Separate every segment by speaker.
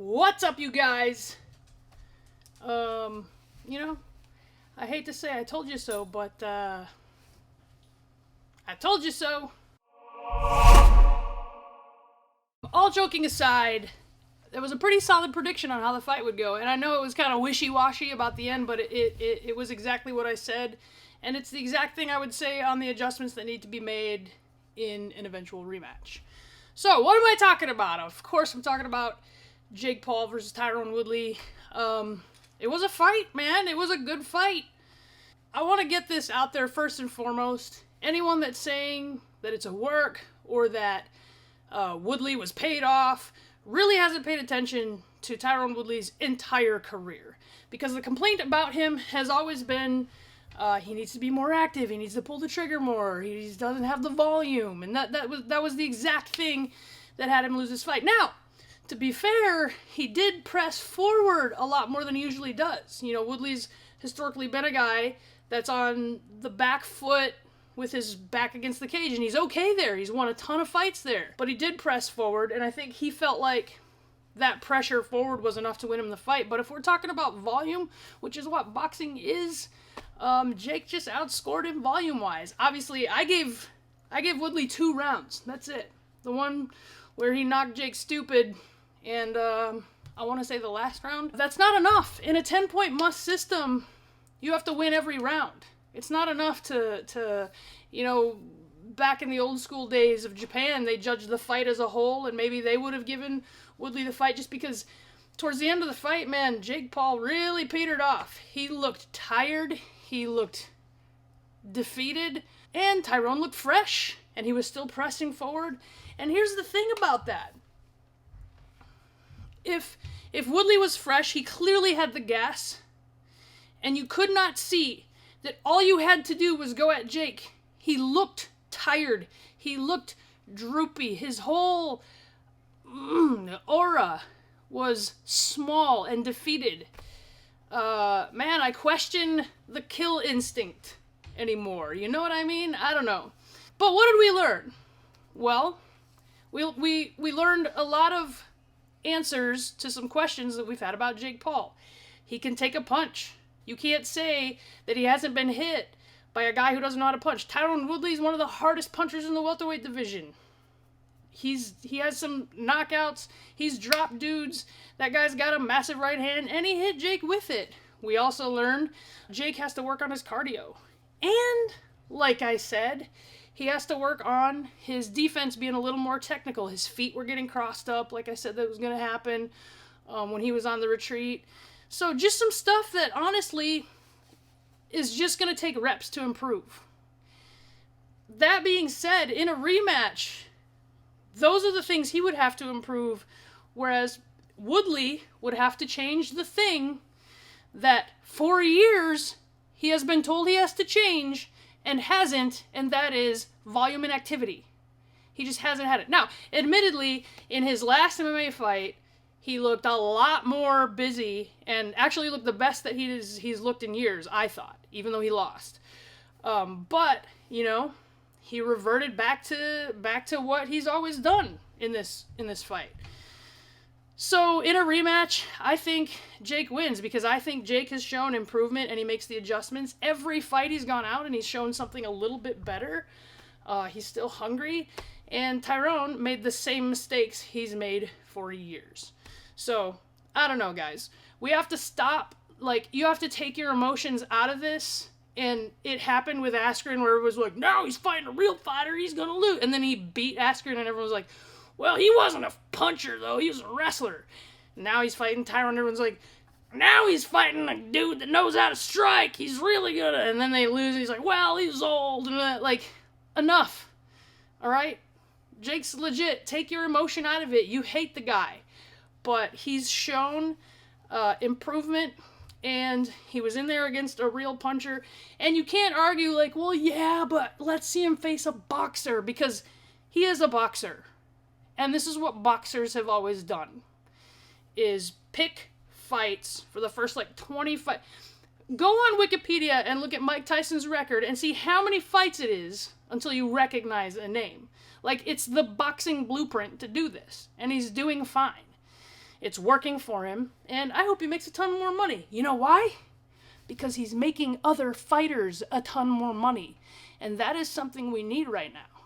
Speaker 1: What's up, you guys? You know, I hate to say I told you so, but, I told you so. All joking aside, there was a pretty solid prediction on how the fight would go, and I know it was kind of wishy-washy about the end, but it was exactly what I said, and it's the exact thing I would say on the adjustments that need to be made in an eventual rematch. So, what am I talking about? Of course, I'm talking about Jake Paul versus Tyron Woodley. It was a fight, man. It was a good fight. I want to get this out there first and foremost. Anyone that's saying that it's a work or that Woodley was paid off really hasn't paid attention to Tyron Woodley's entire career. Because the complaint about him has always been he needs to be more active, he needs to pull the trigger more, he doesn't have the volume, and that was the exact thing that had him lose his fight. Now, to be fair, he did press forward a lot more than he usually does. You know, Woodley's historically been a guy that's on the back foot with his back against the cage, and he's okay there. He's won a ton of fights there. But he did press forward, and I think he felt like that pressure forward was enough to win him the fight. But if we're talking about volume, which is what boxing is, Jake just outscored him volume-wise. Obviously, I gave Woodley 2 rounds. That's it. The one where he knocked Jake stupid, and I want to say the last round. That's not enough. In a 10-point must system, you have to win every round. It's not enough to you know, back in the old school days of Japan, they judged the fight as a whole, and maybe they would have given Woodley the fight just because towards the end of the fight, man, Jake Paul really petered off. He looked tired. He looked defeated. And Tyron looked fresh, and he was still pressing forward. And here's the thing about that. If Woodley was fresh, he clearly had the gas, and you could not see that all you had to do was go at Jake. He looked tired. He looked droopy. His whole aura was small and defeated. Man, I question the kill instinct anymore. You know what I mean? I don't know. But what did we learn? Well, we learned a lot of answers to some questions that we've had about Jake Paul. He can take a punch. You can't say that he hasn't been hit by a guy who doesn't know how to punch. Tyron Woodley is one of the hardest punchers in the welterweight division. He has some knockouts. He's dropped dudes. That guy's got a massive right hand, and he hit Jake with it. We also learned Jake has to work on his cardio. And, like I said, he has to work on his defense being a little more technical. His feet were getting crossed up, like I said that was going to happen when he was on the retreat. So just some stuff that, honestly, is just going to take reps to improve. That being said, in a rematch, those are the things he would have to improve, whereas Woodley would have to change the thing that for years he has been told he has to change and hasn't, and that is volume and activity. He just hasn't had it. Now, admittedly, in his last MMA fight, he looked a lot more busy and actually looked the best that he's looked in years, I thought, even though he lost. But, you know, he reverted back to what he's always done in this fight. So in a rematch, I think Jake wins because I think Jake has shown improvement and he makes the adjustments. Every fight he's gone out and he's shown something a little bit better. He's still hungry, and Tyron made the same mistakes he's made for years. So, I don't know, guys. We have to stop, you have to take your emotions out of this. And it happened with Askren where it was like, no, he's fighting a real fighter, he's gonna lose. And then he beat Askren and everyone was like, well, he wasn't a puncher though, he was a wrestler. Now he's fighting Tyron, everyone's like, now he's fighting a dude that knows how to strike, he's really good at it. And then they lose and he's like, well, he's old. And enough. Alright? Jake's legit. Take your emotion out of it. You hate the guy. But he's shown improvement. And he was in there against a real puncher. And you can't argue well, yeah, but let's see him face a boxer. Because he is a boxer. And this is what boxers have always done. Is pick fights for the first 20 fights. Go on Wikipedia and look at Mike Tyson's record and see how many fights it is until you recognize a name. It's the boxing blueprint to do this. And he's doing fine. It's working for him, and I hope he makes a ton more money. You know why? Because he's making other fighters a ton more money. And that is something we need right now.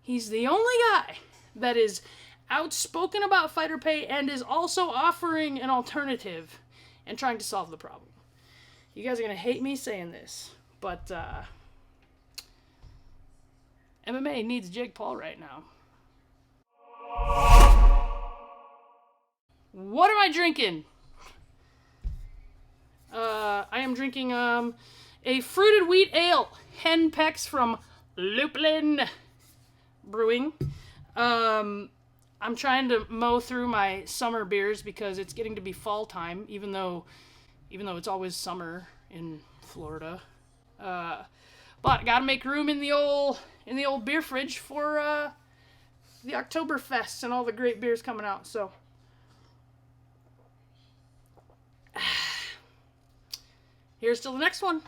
Speaker 1: He's the only guy that is outspoken about fighter pay and is also offering an alternative and trying to solve the problem. You guys are going to hate me saying this, but MMA needs Jake Paul right now. What am I drinking? I am drinking a fruited wheat ale, Henpex from Lupulin Brewing. I'm trying to mow through my summer beers because it's getting to be fall time, even though it's always summer in Florida. But gotta make room in the old beer fridge for the Oktoberfest and all the great beers coming out. So here's to the next one.